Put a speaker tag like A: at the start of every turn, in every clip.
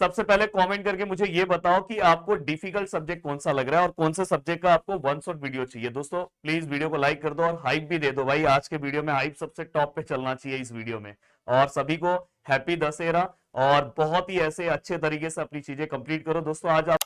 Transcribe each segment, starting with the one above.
A: सबसे पहले कमेंट करके मुझे ये बताओ कि आपको डिफिकल्ट सब्जेक्ट कौन सा लग रहा है और कौन से सब्जेक्ट का आपको वन शॉट वीडियो चाहिए। दोस्तों प्लीज वीडियो को लाइक कर दो और हाइप भी दे दो भाई, आज के वीडियो में हाइप सबसे टॉप पे चलना चाहिए इस वीडियो में। और सभी को हैप्पी दशहरा, और बहुत ही ऐसे अच्छे तरीके से अपनी चीजें कंप्लीट करो। दोस्तों आज आप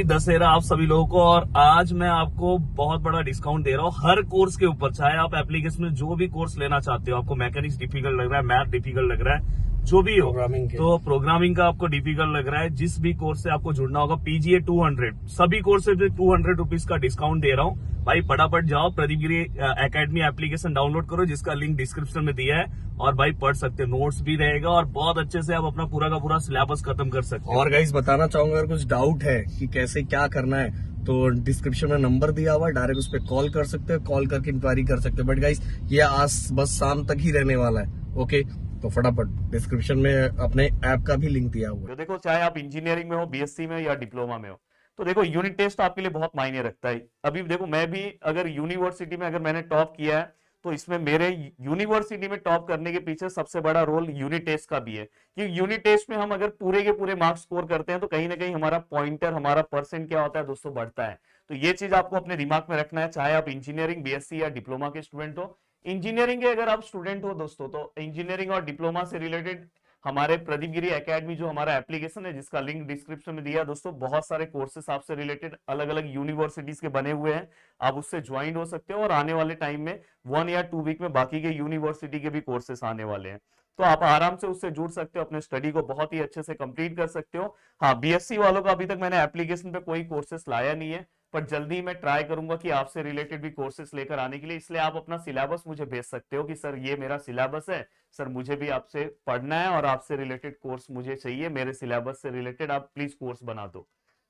A: दशहरा आप सभी लोगों को, और आज मैं आपको बहुत बड़ा डिस्काउंट दे रहा हूँ हर कोर्स के ऊपर। चाहे आप एप्लीकेशन में जो भी कोर्स लेना चाहते हो, आपको मैकेनिक्स डिफिकल्ट लग रहा है, मैथ डिफिकल्ट लग रहा है, जो भी हो, तो प्रोग्रामिंग का आपको डिफिकल्ट लग रहा है, जिस भी कोर्स से आपको जुड़ना होगा, पीजीए 200 सभी कोर्स से 200 रुपीज का डिस्काउंट दे रहा हूँ भाई। फटाफट जाओ प्रदीप गिरी एकेडमी एप्लीकेशन डाउनलोड करो, जिसका लिंक डिस्क्रिप्शन में दिया है, और भाई पढ़ सकते हो, नोट्स भी रहेगा और बहुत अच्छे से आप अपना पूरा का पूरा सिलेबस खत्म कर सकते हो।
B: और गाइस बताना चाहूंगा, अगर कुछ डाउट है कि कैसे क्या करना है तो डिस्क्रिप्शन में नंबर दिया हुआ है, डायरेक्ट उस पर कॉल कर सकते हो, कॉल करके इंक्वायरी कर सकते हो। बट गाइस ये आज बस शाम तक ही रहने वाला है, ओके? तो फटाफट डिस्क्रिप्शन में अपने ऐप का भी लिंक दिया हुआ है।
A: देखो चाहे आप इंजीनियरिंग में हो, बीएससी में या डिप्लोमा में हो, तो देखो यूनिट टेस्ट आपके लिए बहुत मायने रखता है। अभी देखो मैं भी अगर यूनिवर्सिटी में अगर मैंने टॉप किया है, तो इसमें मेरे यूनिवर्सिटी में टॉप करने के पीछे सबसे बड़ा रोल यूनिट टेस्ट का भी है। क्योंकि यूनिट टेस्ट में हम अगर पूरे के पूरे मार्क्स स्कोर करते हैं, तो कहीं ना कहीं हमारा पॉइंटर, हमारा परसेंट क्या होता है दोस्तों, बढ़ता है। तो ये चीज आपको अपने दिमाग में रखना है, चाहे आप इंजीनियरिंग, बीएससी या डिप्लोमा के स्टूडेंट हो। इंजीनियरिंग के अगर आप स्टूडेंट हो दोस्तों, तो इंजीनियरिंग और डिप्लोमा से रिलेटेड हमारे प्रदीप गिरी एकेडमी जो हमारा एप्लीकेशन है, जिसका लिंक डिस्क्रिप्शन में दिया है दोस्तों, बहुत सारे कोर्सेस आपसे रिलेटेड अलग अलग यूनिवर्सिटीज के बने हुए हैं। आप उससे ज्वाइन हो सकते हो, और आने वाले टाइम में 1 या 2 वीक में बाकी के यूनिवर्सिटी के भी कोर्सेस आने वाले हैं। तो आप आराम से उससे जुड़ सकते हो, अपने स्टडी को बहुत ही अच्छे से कंप्लीट कर सकते हो। हाँ, बीएससी वालों का अभी तक मैंने एप्लीकेशन पे कोई कोर्सेस लाया नहीं है, पर जल्दी मैं ट्राई करूंगा कि आपसे रिलेटेड भी कोर्सेस लेकर आने के लिए। इसलिए आप अपना सिलेबस मुझे भेज सकते हो कि सर ये मेरा सिलेबस है, सर मुझे भी आपसे पढ़ना है और आपसे रिलेटेड कोर्स मुझे चाहिए, मेरे सिलेबस से रिलेटेड आप प्लीज कोर्स बना दो।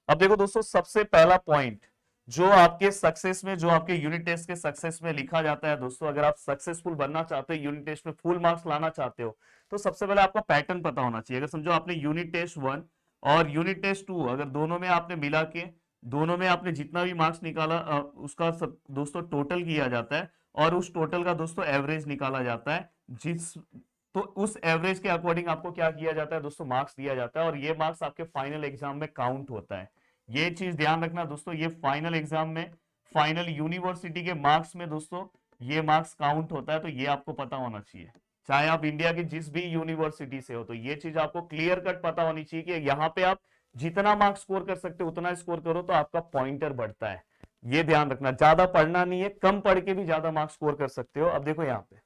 A: अब देखो दोस्तों, सबसे पहला पॉइंट जो आपके सक्सेस में, जो आपके यूनिट टेस्ट के सक्सेस में लिखा जाता है दोस्तों, अगर आप सक्सेसफुल बनना चाहते हो, यूनिट टेस्ट में फुल मार्क्स लाना चाहते हो, तो सबसे पहले आपका पैटर्न पता होना चाहिए। अगर समझो आपने यूनिट टेस्ट 1 और यूनिट टेस्ट 2 अगर दोनों में आपने मिला के, दोनों में आपने जितना भी मार्क्स निकाला उसका सब दोस्तों टोटल किया जाता है, और उस टोटल का दोस्तों एवरेज निकाला जाता है। जिस तो उस एवरेज के अकॉर्डिंग आपको क्या किया जाता है दोस्तों, मार्क्स दिया जाता है, और ये मार्क्स आपके फाइनल एग्जाम में काउंट होता है। ये चीज ध्यान रखना दोस्तों, ये फाइनल एग्जाम में, फाइनल यूनिवर्सिटी के मार्क्स में दोस्तों ये मार्क्स काउंट होता है। तो ये आपको पता होना चाहिए, चाहे आप इंडिया की जिस भी यूनिवर्सिटी से हो, तो ये चीज आपको क्लियर कट पता होनी चाहिए कि यहाँ पे आप जितना मार्क्स स्कोर कर सकते हो उतना स्कोर करो, तो आपका पॉइंटर बढ़ता है। ये ध्यान रखना, ज्यादा पढ़ना नहीं है, कम पढ़ के भी ज्यादा मार्क्स स्कोर कर सकते हो। अब देखो यहाँ पे,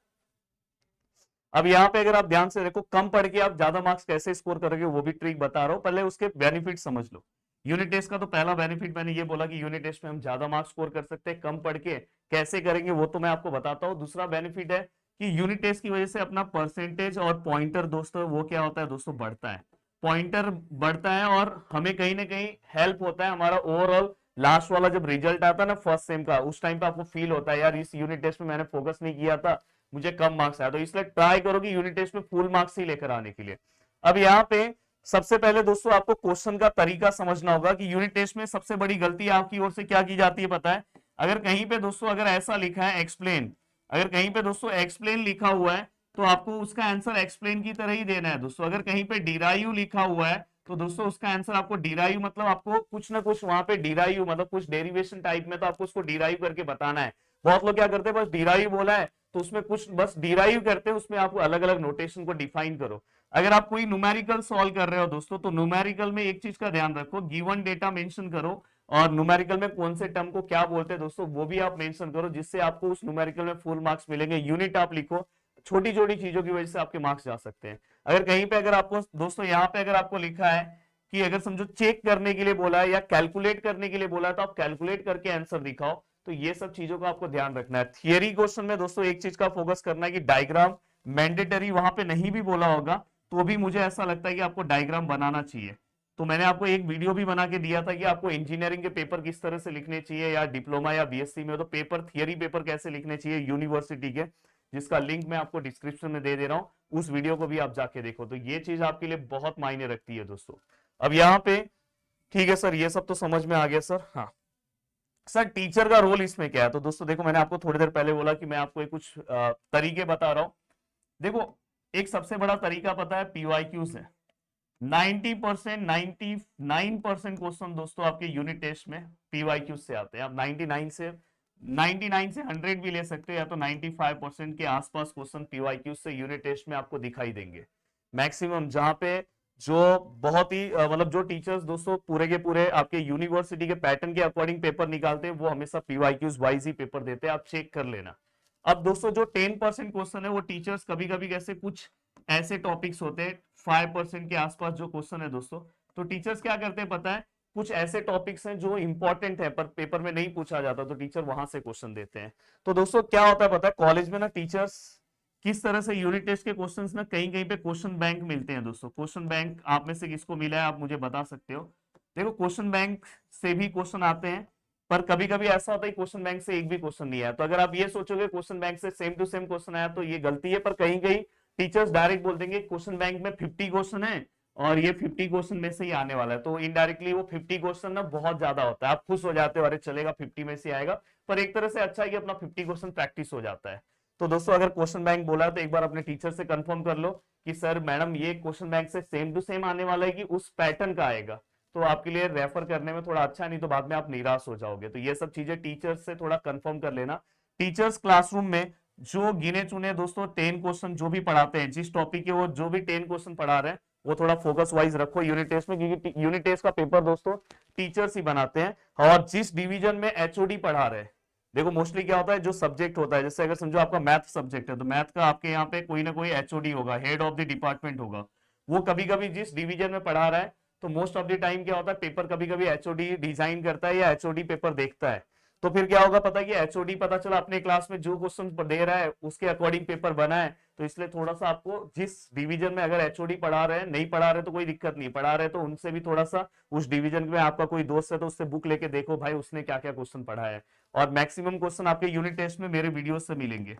A: अब यहाँ पे अगर आप ध्यान से देखो, कम पढ़ के आप ज्यादा मार्क्स कैसे स्कोर करोगे वो भी ट्रिक बता रहा हूं, पहले उसके बेनिफिट समझ लो। यूनिट टेस्ट का तो पहला बेनिफिट मैंने ये बोला कि यूनिट टेस्ट में हम ज्यादा मार्क्स स्कोर कर सकते हैं कम पढ़ के। कैसे करेंगे वो तो मैं आपको बताता हूँ। दूसरा बेनिफिट है कि यूनिट टेस्ट की वजह से अपना परसेंटेज और पॉइंटर दोस्तों वो क्या होता है दोस्तों, बढ़ता है। पॉइंटर बढ़ता है, और हमें कहीं ना कहीं हेल्प होता है हमारा ओवरऑल। लास्ट वाला जब रिजल्ट आता है ना फर्स्ट सेम का, उस टाइम पे आपको फील होता है यार इस यूनिट टेस्ट में मैंने फोकस नहीं किया था, मुझे कम मार्क्स आया। तो इसलिए ट्राई करो कि यूनिट टेस्ट में फुल मार्क्स ही लेकर आने के लिए। अब यहाँ पे सबसे पहले दोस्तों आपको क्वेश्चन का तरीका समझना होगा कि यूनिट टेस्ट में सबसे बड़ी गलती आपकी ओर से क्या की जाती है पता है। अगर कहीं पे दोस्तों अगर ऐसा लिखा है एक्सप्लेन, अगर कहीं पे दोस्तों एक्सप्लेन लिखा हुआ है, तो आपको उसका आंसर एक्सप्लेन की तरह ही देना है दोस्तों। अगर कहीं पे डिराइव लिखा हुआ है, तो दोस्तों उसका आंसर आपको डिराइव मतलब आपको कुछ ना कुछ वहां पे डिराइव मतलब कुछ डेरिवेशन टाइप में, तो आपको उसको डिराइव करके बताना है। बहुत लोग क्या करते हैं, बस डिराइव बोला है तो उसमें कुछ बस डिराइव करते हैं, उसमें आपको अलग अलग नोटेशन को डिफाइन करो। अगर आप कोई न्यूमेरिकल सॉल्व कर रहे हो दोस्तों, तो न्यूमेरिकल में एक चीज का ध्यान रखो, गिवन डेटा मेंशन करो, और न्यूमेरिकल में कौन से टर्म को क्या बोलते हैं दोस्तों वो भी आप मेंशन करो, जिससे आपको उस न्यूमेरिकल में फुल मार्क्स मिलेंगे। यूनिट आप लिखो, छोटी छोटी चीजों की वजह से आपके मार्क्स जा सकते हैं। अगर कहीं पे अगर आपको दोस्तों यहाँ पे अगर आपको लिखा है कि अगर समझो चेक करने के लिए बोला है या कैलकुलेट करने के लिए बोला है, तो आप कैलकुलेट करके आंसर दिखाओ। तो ये सब चीजों का आपको ध्यान रखना है। थियरी क्वेश्चन में दोस्तों एक चीज का फोकस करना है कि डायग्राम मैंडेटरी, वहां पे नहीं भी बोला होगा तो भी मुझे ऐसा लगता है कि आपको डायग्राम बनाना चाहिए। तो मैंने आपको एक वीडियो भी बना के दिया था कि आपको इंजीनियरिंग के पेपर किस तरह से लिखने चाहिए, या डिप्लोमा या बीएससी में हो तो पेपर, थियरी पेपर कैसे लिखने चाहिए यूनिवर्सिटी के, जिसका लिंक मैं आपको डिस्क्रिप्शन में दे दे रहा हूं, उस वीडियो को भी आप जाके देखो। तो ये चीज आपके लिए बहुत मायने रखती है दोस्तों। अब यहाँ पे ठीक है सर, ये सब तो समझ में आ गया सर। हाँ सर, टीचर का रोल इसमें क्या है, तो दोस्तों देखो मैंने आपको थोड़ी देर पहले बोला कि मैं आपको कुछ तरीके बता रहा हूं। देखो एक सबसे बड़ा तरीका पता है पीवाईक्यू से। 90%, 99% क्वेश्चन दोस्तों आपके यूनिट टेस्ट में पीवाईक्यू से आते हैं। आप 99 से 100 भी ले सकते हो, या तो 95% के आसपास क्वेश्चन पीवाईक्यू से यूनिट टेस्ट में आपको दिखाई देंगे मैक्सिमम। जहां पे जो बहुत ही मतलब जो टीचर्स दोस्तों पूरे के पूरे आपके यूनिवर्सिटी के पैटर्न के अकॉर्डिंग पेपर निकालते हैं, वो हमेशा पीवाईक्यूज वाइज ही पेपर देते हैं, आप चेक कर लेना। अब दोस्तों जो 10% क्वेश्चन है वो टीचर्स कभी कभी कैसे कुछ ऐसे टॉपिक्स होते हैं 5% के आसपास जो क्वेश्चन है दोस्तों, तो टीचर्स क्या करते हैं पता है, कुछ ऐसे टॉपिक्स हैं जो इंपॉर्टेंट है पर पेपर में नहीं पूछा जाता, तो टीचर वहां से क्वेश्चन देते हैं। तो दोस्तों क्या होता है पता है, कॉलेज में ना टीचर्स किस तरह से यूनिट टेस्ट के क्वेश्चंस ना कहीं कहीं पे क्वेश्चन बैंक मिलते हैं दोस्तों। क्वेश्चन बैंक आप में से किसको मिला है आप मुझे बता सकते हो। देखो क्वेश्चन बैंक से भी क्वेश्चन आते हैं, पर कभी कभी ऐसा होता है क्वेश्चन बैंक से एक भी क्वेश्चन नहीं आया, तो अगर आप ये सोचोगे क्वेश्चन बैंक से सेम टू सेम क्वेश्चन आया तो ये गलती है। पर कहीं कहीं टीचर्स डायरेक्ट बोल देंगे क्वेश्चन बैंक में 50 क्वेश्चन है और ये 50 क्वेश्चन में से ही आने वाला है, तो इनडायरेक्टली वो 50 क्वेश्चन ना बहुत ज्यादा होता है, आप खुश हो जाते हो अरे चलेगा 50 में से आएगा। पर एक तरह से अच्छा है कि अपना 50 क्वेश्चन प्रैक्टिस हो जाता है। तो दोस्तों अगर क्वेश्चन बैंक बोला तो एक बार अपने टीचर से कंफर्म कर लो कि सर मैडम ये क्वेश्चन बैंक से सेम टू सेम आने वाला है कि उस पैटर्न का आएगा, तो आपके लिए रेफर करने में थोड़ा अच्छा है, नहीं तो बाद में आप निराश हो जाओगे। तो ये सब चीजें टीचर्स से थोड़ा कंफर्म कर लेना। टीचर्स क्लासरूम में जो गिने चुने दोस्तों 10 क्वेश्चन जो भी पढ़ाते हैं, जिस टॉपिक के वो जो भी 10 क्वेश्चन पढ़ा रहे हैं वो थोड़ा फोकस वाइज रखो यूनिट टेस्ट में, क्योंकि यूनिट टेस्ट का पेपर दोस्तों टीचर्स ही बनाते हैं। और जिस डिवीजन में एचओडी पढ़ा रहे हैं, देखो मोस्टली क्या होता है जो सब्जेक्ट होता है, जैसे अगर समझो आपका मैथ सब्जेक्ट है तो मैथ का आपके यहाँ पे कोई ना कोई एचओडी होगा, हेड ऑफ द डिपार्टमेंट होगा, वो कभी कभी जिस डिवीजन में पढ़ा रहा है, तो मोस्ट ऑफ द टाइम क्या होता है पेपर कभी कभी एचओडी डिजाइन करता है या एचओडी पेपर देखता है। तो फिर क्या होगा पता है कि एचओडी पता चला अपने क्लास में जो क्वेश्चन दे रहा है उसके अकॉर्डिंग पेपर बना है, तो इसलिए थोड़ा सा आपको जिस डिवीजन में अगर एचओडी पढ़ा रहे हैं, नहीं पढ़ा रहे तो कोई दिक्कत नहीं, पढ़ा रहे तो उनसे भी थोड़ा सा उस डिवीजन में आपका कोई दोस्त है तो उससे बुक लेके देखो भाई उसने क्या क्या क्वेश्चन पढ़ा है। और मैक्सिमम क्वेश्चन आपके यूनिट टेस्ट में मेरे वीडियो से मिलेंगे,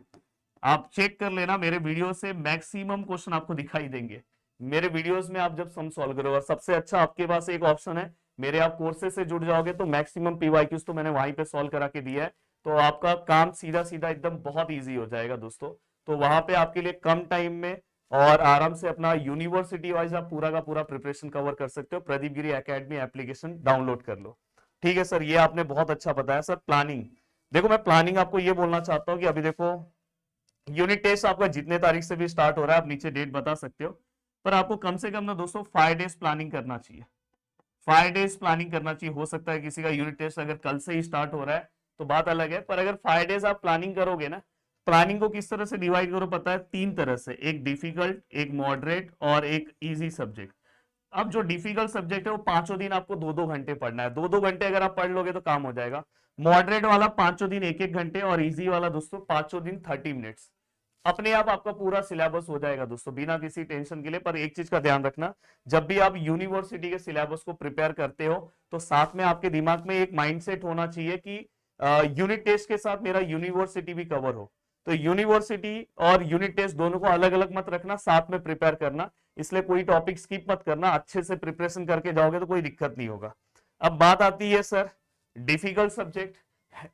A: आप चेक कर लेना, मेरे वीडियो से मैक्सिमम क्वेश्चन आपको दिखाई देंगे। मेरे वीडियोस में आप जब सम सॉल्व करोगे, सबसे अच्छा आपके पास एक ऑप्शन है, मेरे आप कोर्सेज से जुड़ जाओगे तो मैक्सिमम पीवाईक्यूज तो मैंने वहीं पे सॉल्व करा के दिया है, तो आपका काम सीधा सीधा एकदम बहुत इजी हो जाएगा दोस्तों। तो वहां पे आपके लिए कम टाइम में और आराम से अपना यूनिवर्सिटी वाइज आप पूरा का पूरा प्रिपरेशन कवर कर सकते हो। प्रदीप गिरी एकेडमी एप्लीकेशन डाउनलोड कर लो। ठीक है सर, ये आपने बहुत अच्छा बताया सर। प्लानिंग, देखो मैं प्लानिंग आपको ये बोलना चाहता हूँ कि अभी देखो यूनिट टेस्ट आपका जितने तारीख से भी स्टार्ट हो रहा है आप नीचे डेट बता सकते हो, पर आपको कम से कम ना दोस्तों 5 डेज प्लानिंग करना चाहिए। 5 डेज प्लानिंग करना चाहिए। हो सकता है किसी का यूनिट टेस्ट अगर कल से ही स्टार्ट हो रहा है तो बात अलग है, पर अगर 5 डेज आप प्लानिंग करोगे ना, प्लानिंग को किस तरह से डिवाइड करो पता है, 3 तरह से, एक डिफिकल्ट, एक मॉडरेट और एक इजी सब्जेक्ट। अब जो डिफिकल्ट सब्जेक्ट है वो 5 दिन आपको 2-2 घंटे पढ़ना है, 2-2 घंटे अगर आप पढ़ लोगे तो काम हो जाएगा। मॉडरेट वाला 5 दिन 1-1 घंटे और इजी वाला दोस्तों 5 दिन 30 मिनट्स। अपने आप आपका पूरा सिलेबस हो जाएगा दोस्तों बिना किसी टेंशन के लिए। पर एक चीज का ध्यान रखना, जब भी आप यूनिवर्सिटी के सिलेबस को प्रिपेयर करते हो तो साथ में आपके दिमाग में एक माइंडसेट होना चाहिए कि यूनिट टेस्ट के साथ मेरा यूनिवर्सिटी भी कवर हो। तो यूनिवर्सिटी और यूनिट टेस्ट दोनों को अलग अलग मत रखना, साथ में प्रिपेयर करना, इसलिए कोई टॉपिक स्किप मत करना, अच्छे से प्रिपरेशन करके जाओगे तो कोई दिक्कत नहीं होगा। अब बात आती है सर डिफिकल्ट सब्जेक्ट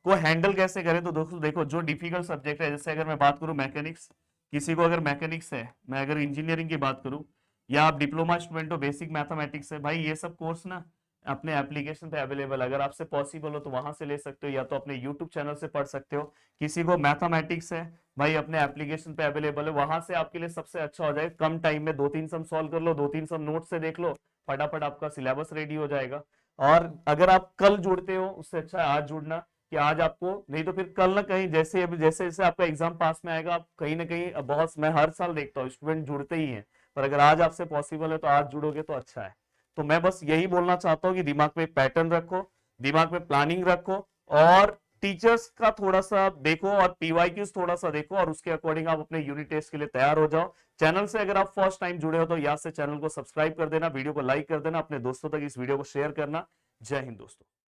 A: को हैंडल कैसे करें। तो दोस्तों देखो जो डिफिकल्ट सब्जेक्ट है, जैसे अगर मैं बात करूं मैकेनिक्स, किसी को अगर मैकेनिक्स है, मैं अगर इंजीनियरिंग की बात करूं, या आप डिप्लोमा स्टूडेंट हो बेसिक मैथमेटिक्स है, भाई ये सब कोर्स ना अपने एप्लीकेशन पे अवेलेबल, अगर आपसे पॉसिबल हो तो वहां से ले सकते हो, या तो अपने यूट्यूब चैनल से पढ़ सकते हो। किसी को मैथमेटिक्स है भाई अपने एप्लीकेशन पे अवेलेबल है, वहां से आपके लिए सबसे अच्छा हो जाएगा। कम टाइम में 2-3 सम सॉल्व कर लो, 2-3 सम नोट से देख लो, फटाफट आपका सिलेबस रेडी हो जाएगा। और अगर आप कल जुड़ते हो उससे अच्छा है आज जुड़ना, कि आज आपको, नहीं तो फिर कल ना कहीं जैसे अभी जैसे जैसे आपका एग्जाम पास में आएगा आप कहीं ना कहीं, बहुत मैं हर साल देखता हूँ स्टूडेंट जुड़ते ही हैं, पर अगर आज आपसे पॉसिबल है तो आज जुड़ोगे तो अच्छा है। तो मैं बस यही बोलना चाहता हूँ कि दिमाग में एक पैटर्न रखो, दिमाग में प्लानिंग रखो, और टीचर्स का थोड़ा सा देखो और पीवाईक्यूज थोड़ा सा देखो, और उसके अकॉर्डिंग आप अपने यूनिट टेस्ट के लिए तैयार हो जाओ। चैनल से अगर आप फर्स्ट टाइम जुड़े हो तो याद से चैनल को सब्सक्राइब कर देना, वीडियो को लाइक कर देना, अपने दोस्तों तक इस वीडियो को शेयर करना। जय हिंद दोस्तों।